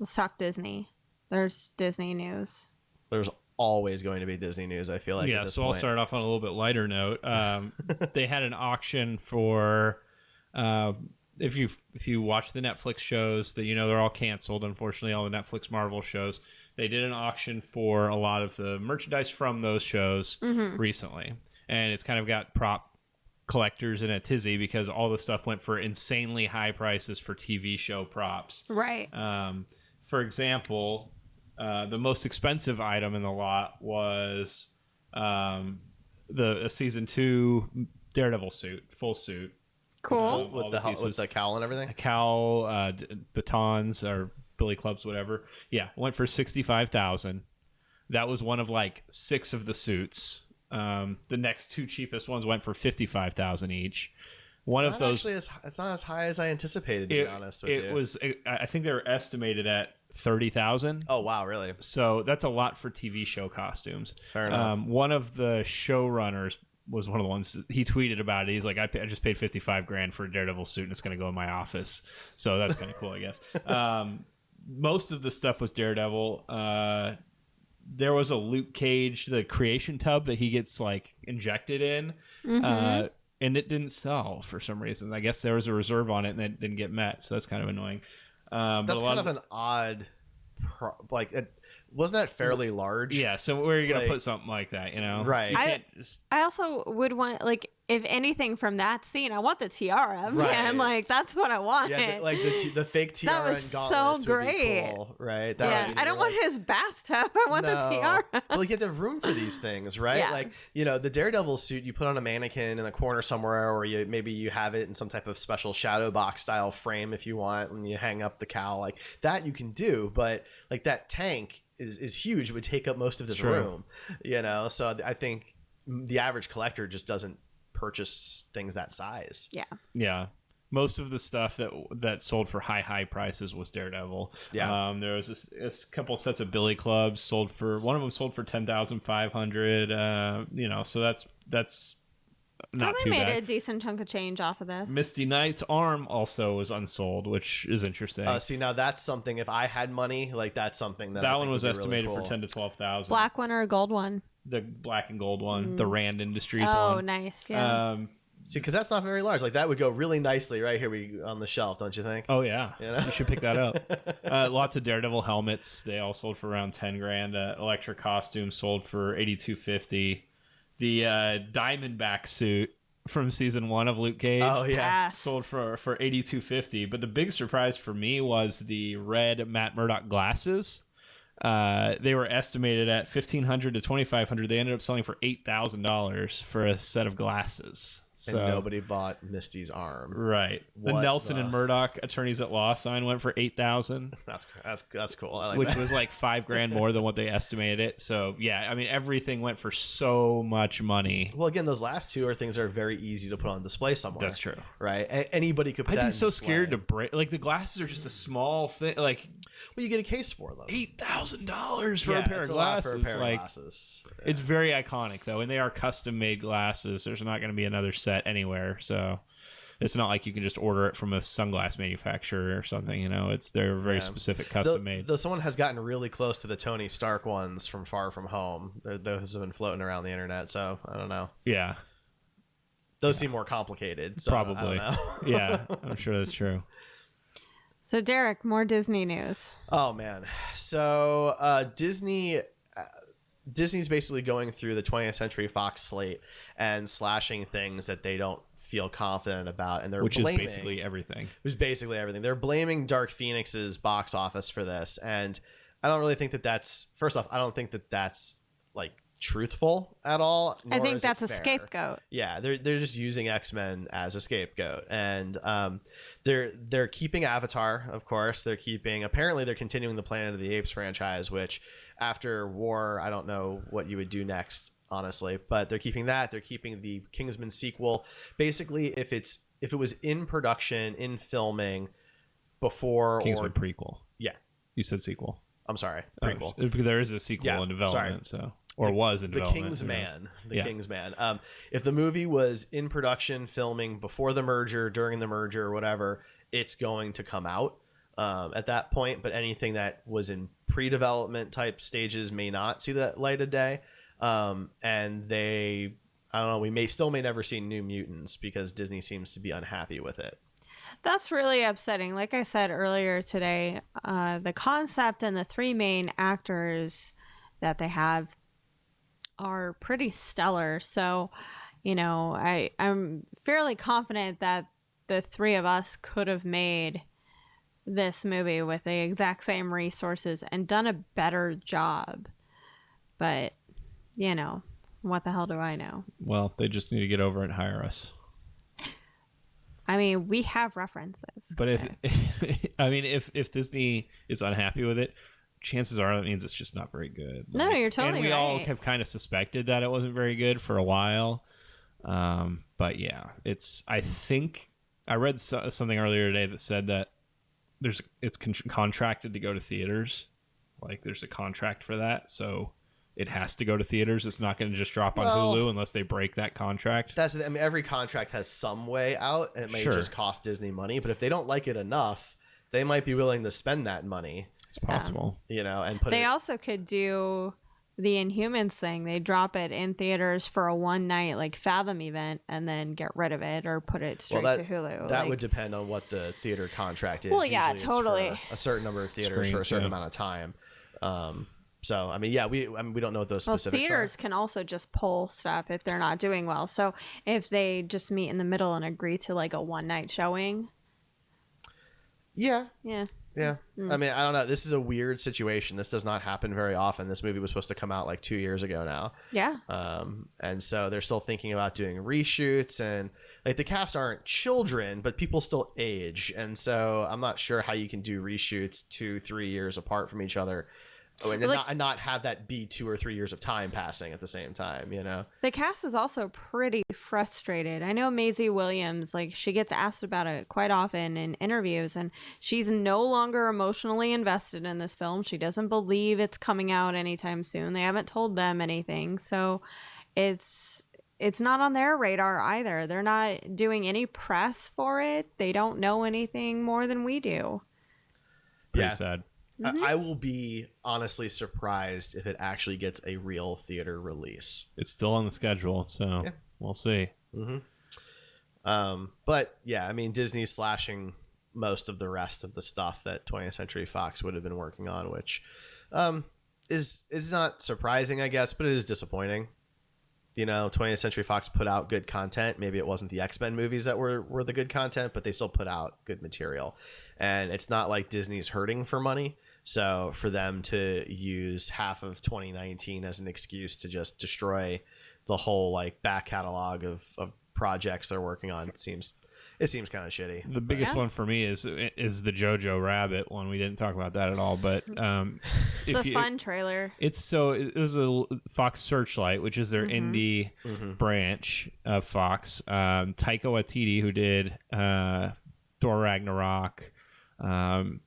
Let's talk Disney. There's Disney news. There's always going to be Disney news, I feel like. Yeah, so I'll start off on a little bit lighter note. They had an auction for if you watch the Netflix shows that they're all canceled, unfortunately, all the Netflix Marvel shows. They did an auction for a lot of the merchandise from those shows recently. And it's kind of got prop collectors in a tizzy because all the stuff went for insanely high prices for TV show props. Right. For example, the most expensive item in the lot was the season 2 Daredevil suit, full suit. Cool. With the cowl and everything? A cowl, batons, or billy clubs, whatever. Yeah, went for $65,000. That was one of like 6 of the suits. The next 2 cheapest ones went for $55,000 each. One of those. Actually, it's not as high as I anticipated, to be honest with you. I think they were estimated at $30,000. Oh wow, really? So that's a lot for TV show costumes. Fair enough. One of the showrunners was one of the ones he tweeted about it. He's like, I just paid $55,000 for a Daredevil suit, and it's going to go in my office. So that's kind of cool, I guess. Most of the stuff was Daredevil. There was a Luke Cage, the creation tub that he gets like injected in, and it didn't sell for some reason. I guess there was a reserve on it, and it didn't get met. So that's kind of annoying. That's kind of an odd, wasn't that fairly large? Yeah, so where are you going to put something like that, Right. I also would want, like, if anything from that scene, I want the tiara, man. Like, that's what I want. Yeah, the fake tiara that was and gauntlets so would be great. cool, right? I don't want his bathtub. I want the tiara. Well, you have to have room for these things, right? Yeah. Like, the Daredevil suit you put on a mannequin in a corner somewhere, or maybe you have it in some type of special shadow box style frame if you want, and you hang up the cowl. Like, that you can do, but, like, that tank is huge. It would take up most of this room, So I think the average collector just doesn't purchase things that size. Yeah. Most of the stuff that sold for high prices was Daredevil. Yeah. There was a couple sets of billy clubs one of them sold for $10,500. So that's not too bad. Made a decent chunk of change off of this. Misty Knight's arm also was unsold, which is interesting. See, now that's something. If I had money, like that's something that one was estimated really cool. For $10,000 to $12,000. Black one or a gold one? The black and gold one, the Rand Industries one. Oh, nice. Yeah. See, because that's not very large. Like that would go really nicely right here on the shelf, don't you think? Oh yeah, you should pick that up. Lots of Daredevil helmets. They all sold for around $10,000. Electra costume sold for $8,250. The Diamondback suit from season 1 of Luke Cage. Oh yeah, sold for $8,250. But the big surprise for me was the red Matt Murdock glasses. They were estimated at $1,500 to $2,500. They ended up selling for $8,000 for a set of glasses. And nobody bought Misty's arm. Right. The Nelson and Murdoch attorneys at law sign went for $8,000. That's cool. I like which that. was like $5,000 more than what they estimated it. So yeah, I mean everything went for so much money. Well, again, those last two are things that are very easy to put on display somewhere. That's true. Right. Anybody could put that. I'd be so scared to break. Like the glasses are just a small thing. Like, well, you get a case for them. $8,000 for a pair of glasses. It's very iconic though, and they are custom made glasses. There's not going to be another set anywhere, so it's not like you can just order it from a sunglass manufacturer or something. They're very specific, custom made. Though someone has gotten really close to the Tony Stark ones from Far From Home. Those have been floating around the internet, so I don't know. Yeah, those seem more complicated. So probably. I don't know. Yeah, I'm sure that's true. So Derek, more Disney news. Oh man, so Disney's basically going through the 20th Century Fox slate and slashing things that they don't feel confident about, and which is basically everything. They're blaming Dark Phoenix's box office for this, and I don't really think that's. First off, I don't think that's like truthful at all. I think that's a scapegoat. Yeah, they're just using X-Men as a scapegoat, and they're keeping Avatar, of course. Apparently they're continuing the Planet of the Apes franchise, which after War, I don't know what you would do next, honestly, but they're keeping that. They're keeping the Kingsman sequel. Basically, if it was in production, in filming before Kingsman prequel. Yeah, you said sequel. I'm sorry, prequel. There is a sequel in development, so. Or was in development. The Kingsman. If the movie was in production, filming before the merger, during the merger, or whatever, it's going to come out. at that point, but anything that was in pre-development type stages may not see the light of day. And they, I don't know, we may never see New Mutants because Disney seems to be unhappy with it. That's really upsetting. Like I said earlier today, the concept and the three main actors that they have are pretty stellar. So, you know, I'm fairly confident that the three of us could have made this movie with the exact same resources and done a better job. But, you know, what the hell do I know? Well, they just need to get over it and hire us. I mean, we have references. But if Disney is unhappy with it, chances are that means it's just not very good. No, you're totally and we right. all have kind of suspected that it wasn't very good for a while. But yeah, I think I read something earlier today that said that it's contracted to go to theaters. Like there's a contract for that, so it has to go to theaters. It's not going to just drop on Hulu unless they break that contract. I mean, every contract has some way out, and it may just cost Disney money. But if they don't like it enough, they might be willing to spend that money. It's possible, you know, and put. They also could do the Inhumans thing. They drop it in theaters for a one night like Fathom event, and then get rid of it or put it straight to Hulu. That would depend on what the theater contract is. Well, yeah, Usually totally. It's for a certain number of theaters for a certain amount of time. So I mean, yeah, we don't know what those specifics theaters are. can also just pull stuff if they're not doing well. So if they just meet in the middle and agree to like a one night showing. Yeah. Yeah. Yeah. I mean, I don't know. This is a weird situation. This does not happen very often. This movie was supposed to come out like 2 years ago now. Yeah. And so they're still thinking about doing reshoots, and like the cast aren't children, but people still age. And so I'm not sure how you can do reshoots 2-3 years apart from each other. And not have that be 2 or 3 years of time passing at the same time, you know? The cast is also pretty frustrated. I know Maisie Williams, like she gets asked about it quite often in interviews, and she's no longer emotionally invested in this film. She doesn't believe it's coming out anytime soon. They haven't told them anything. So it's not on their radar either. They're not doing any press for it. They don't know anything more than we do. Pretty sad. I will be honestly surprised if it actually gets a real theater release. It's still on the schedule, so we'll see. But yeah, I mean, Disney's slashing most of the rest of the stuff that 20th Century Fox would have been working on, which is not surprising, I guess, but it is disappointing. You know, 20th Century Fox put out good content. Maybe it wasn't the X-Men movies that were the good content, but they still put out good material. And it's not like Disney's hurting for money. So for them to use half of 2019 as an excuse to just destroy the whole like back catalog of projects they're working on, it seems kind of shitty. The biggest one for me is the Jojo Rabbit one. We didn't talk about that at all, but It's a fun trailer. It was a Fox Searchlight, which is their indie branch of Fox. Taika Waititi, who did Thor Ragnarok.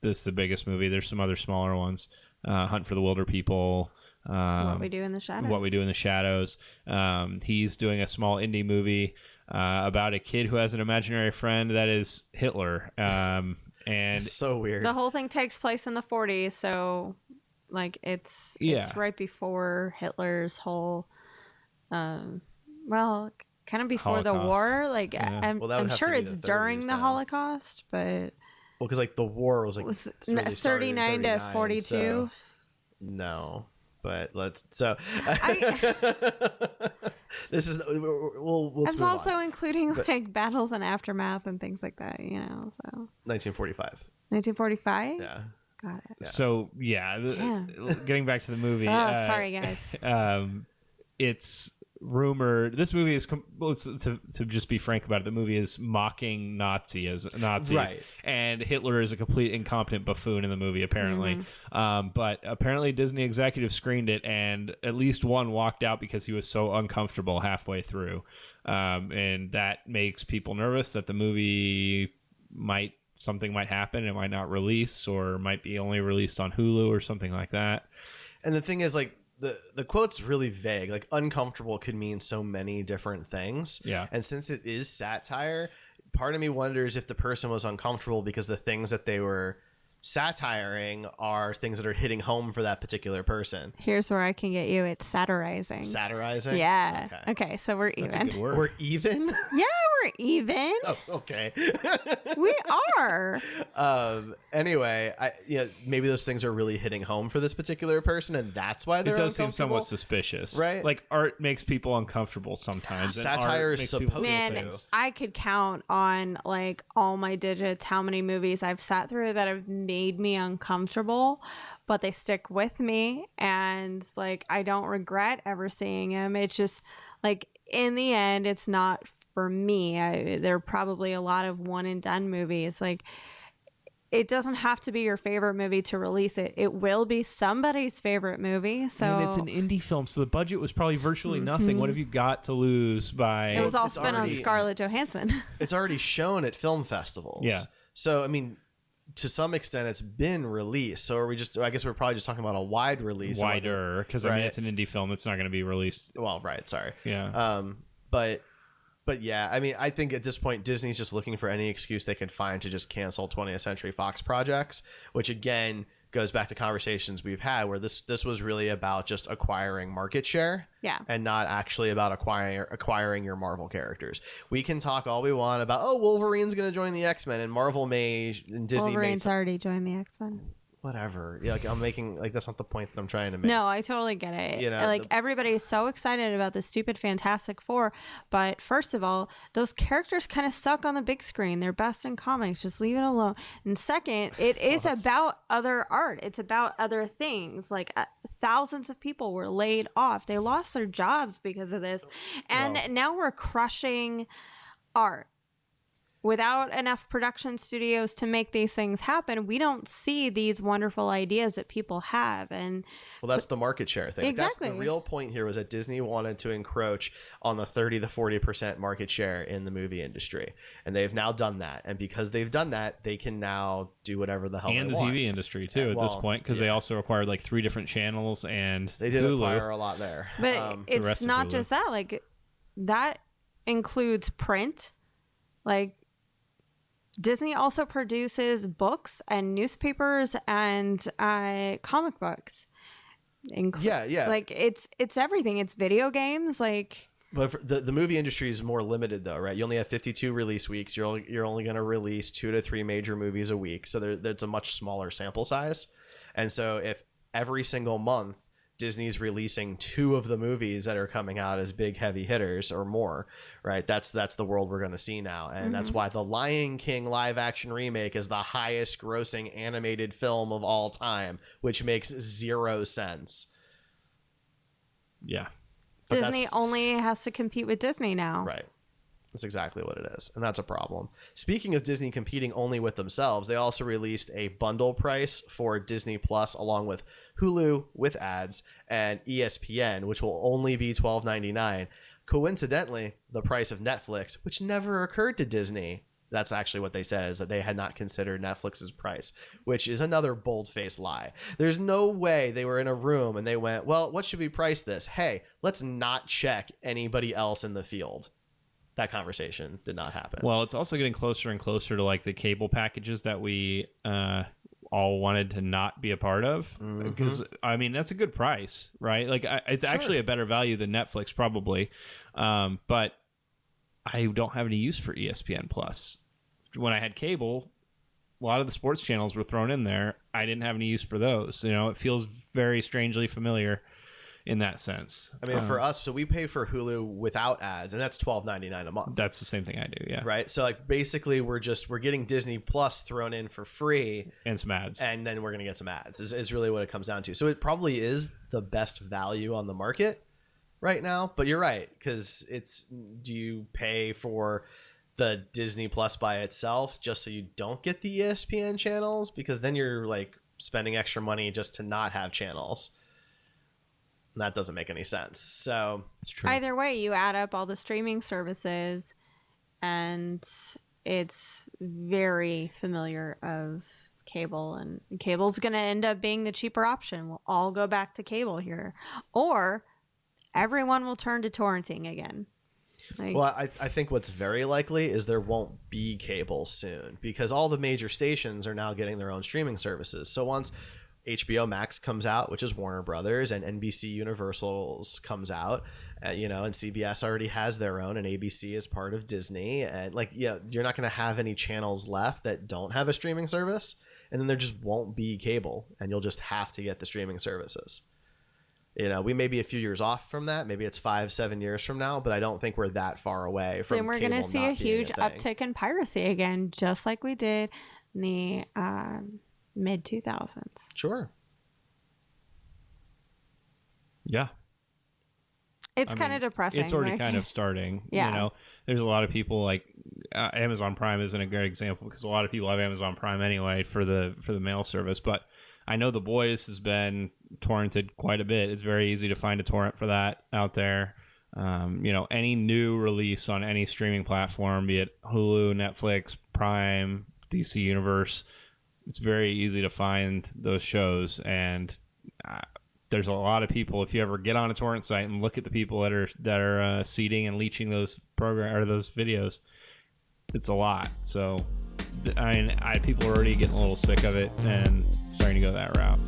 This is the biggest movie. There's some other smaller ones. Hunt for the Wilder People. What We Do in the Shadows. What We Do in the Shadows. He's doing a small indie movie about a kid who has an imaginary friend that is Hitler. And it's so weird. The whole thing takes place in the 40s, so like it's right before Hitler's whole kind of before Holocaust. the war. Like I'm sure it's during the Holocaust, but well, because like the war was like was really 39 to 42. So, no, but this is we'll I'm also including like battles and aftermath and things like that, you know. So 1945. 1945. Yeah. Got it. Yeah. So getting back to the movie. Sorry guys. It's rumored this movie is to just be frank about it, the movie is mocking Nazis, right, and Hitler is a complete incompetent buffoon in the movie apparently. But apparently Disney executives screened it, and at least one walked out because he was so uncomfortable halfway through, and that makes people nervous that the movie something might happen. It might not release, or might be only released on Hulu or something like that. And the thing is, like, the quote's really vague. Like, uncomfortable could mean so many different things. Yeah. And since it is satire, part of me wonders if the person was uncomfortable because the things that they were satiring are things that are hitting home for that particular person. Here's where I can get you. It's satirizing. Satirizing? Yeah. Okay. Okay, so we're That's a even. good word. We're even? Yeah, we're even. Oh, okay. We are. Anyway, maybe those things are really hitting home for this particular person, and that's why they're It does seem uncomfortable. somewhat suspicious, Right? Like art makes people uncomfortable sometimes. and Satire art is makes people supposed feel Man, to. things. I could count on like all my digits how many movies I've sat through that have made me uncomfortable, but they stick with me, and like I don't regret ever seeing them. It's just like in the end, it's not for me. There are probably a lot of one and done movies. Like it doesn't have to be your favorite movie to release it. It will be somebody's favorite movie. So And it's an indie film, so the budget was probably virtually nothing. What have you got to lose by? it was all it's spent on already- Scarlett Johansson. It's already shown at film festivals. Yeah. So, I mean, to some extent, it's been released. So, I guess we're probably just talking about a wide release. wider, because I mean Right. it's an indie film. It's not going to be released. Well, right. Sorry. Yeah. But yeah, I mean, I think at this point, Disney's just looking for any excuse they can find to just cancel 20th Century Fox projects, which again goes back to conversations we've had where this was really about just acquiring market share. Yeah. And not actually about acquiring your Marvel characters. We can talk all we want about, oh, Wolverine's going to join the X-Men and Marvel and Disney Wolverine's already joined the X-Men. whatever. Yeah, like I'm making that's not the point that I'm trying to make. No, I totally get it. You know, like everybody's so excited about the stupid Fantastic Four, but first of all, those characters kind of suck on the big screen. They're best in comics. Just leave it alone. And second, it is about other art. It's about other things. Like thousands of people were laid off. They lost their jobs because of this, and now we're crushing art. Without enough production studios to make these things happen, we don't see these wonderful ideas that people have. And Well, that's the market share thing. Like, that's Exactly. the real point here was that Disney wanted to encroach on the 30 to 40% market share in the movie industry. And they've now done that. And because they've done that, they can now do whatever the hell And they the want. TV industry too at this well, point, because they also acquired like 3 different channels and They did Hulu. acquire a lot there. but the it's rest of not Hulu. just that. Like that includes print. Like Disney also produces books and newspapers and comic books. Yeah. Like it's everything. It's video games. Like But for the movie industry is more limited, though, right? You only have 52 release weeks. You're only going to release 2 to 3 major movies a week. So there's a much smaller sample size. And so if every single month Disney's releasing 2 of the movies that are coming out as big heavy hitters or more, right? That's the world we're going to see now. And that's why the Lion King live action remake is the highest grossing animated film of all time, which makes 0 sense. Yeah. But Disney that's- only has to compete with Disney now. Right. That's exactly what it is. And that's a problem. Speaking of Disney competing only with themselves, they also released a bundle price for Disney Plus along with Hulu with ads and ESPN, which will only be $12.99. Coincidentally, the price of Netflix, which never occurred to Disney. That's actually what they said, is that they had not considered Netflix's price, which is another bold-faced lie. There's no way they were in a room and they went, well, what should we price this? Hey, let's not check anybody else in the field. That conversation did not happen. Well, it's also getting closer and closer to like the cable packages that we all wanted to not be a part of. Because I mean, that's a good price, right? Like it's actually a better value than Netflix probably. But I don't have any use for ESPN Plus. When I had cable, a lot of the sports channels were thrown in there. I didn't have any use for those. You know, it feels very strangely familiar in that sense. I mean, for us, so we pay for Hulu without ads, and that's $12.99 a month, That's the same thing I do, yeah. right? So like basically, we're getting Disney Plus thrown in for free, And some ads. and then we're gonna get some ads. Is really what it comes down to. So it probably is the best value on the market right now. But you're right, because do you pay for the Disney Plus by itself just so you don't get the ESPN channels? Because then you're like spending extra money just to not have channels. And that doesn't make any sense. So It's true. Either way, you add up all the streaming services, and it's very familiar of cable, and cable's going to end up being the cheaper option. We'll all go back to cable here, or everyone will turn to torrenting again. Like, Well, I think what's very likely is there won't be cable soon because all the major stations are now getting their own streaming services. So once HBO Max comes out, which is Warner Brothers, and NBC Universal's comes out, and CBS already has their own, and ABC is part of Disney, and you're not going to have any channels left that don't have a streaming service, and then there just won't be cable, and you'll just have to get the streaming services. We may be a few years off from that. Maybe it's 5-7 years from now, but I don't think we're that far away from. Then we're going to see a huge uptick in piracy again, just like we did in the mid 2000s. Sure. Yeah. It's kind of depressing. It's already kind of starting. Yeah. There's a lot of people like Amazon Prime isn't a great example because a lot of people have Amazon Prime anyway for the mail service. But I know The Boys has been torrented quite a bit. It's very easy to find a torrent for that out there. Any new release on any streaming platform, be it Hulu, Netflix, Prime, DC Universe, it's very easy to find those shows. And there's a lot of people. If you ever get on a torrent site and look at the people that are seeding and leeching those those videos, it's a lot. So people are already getting a little sick of it and starting to go that route.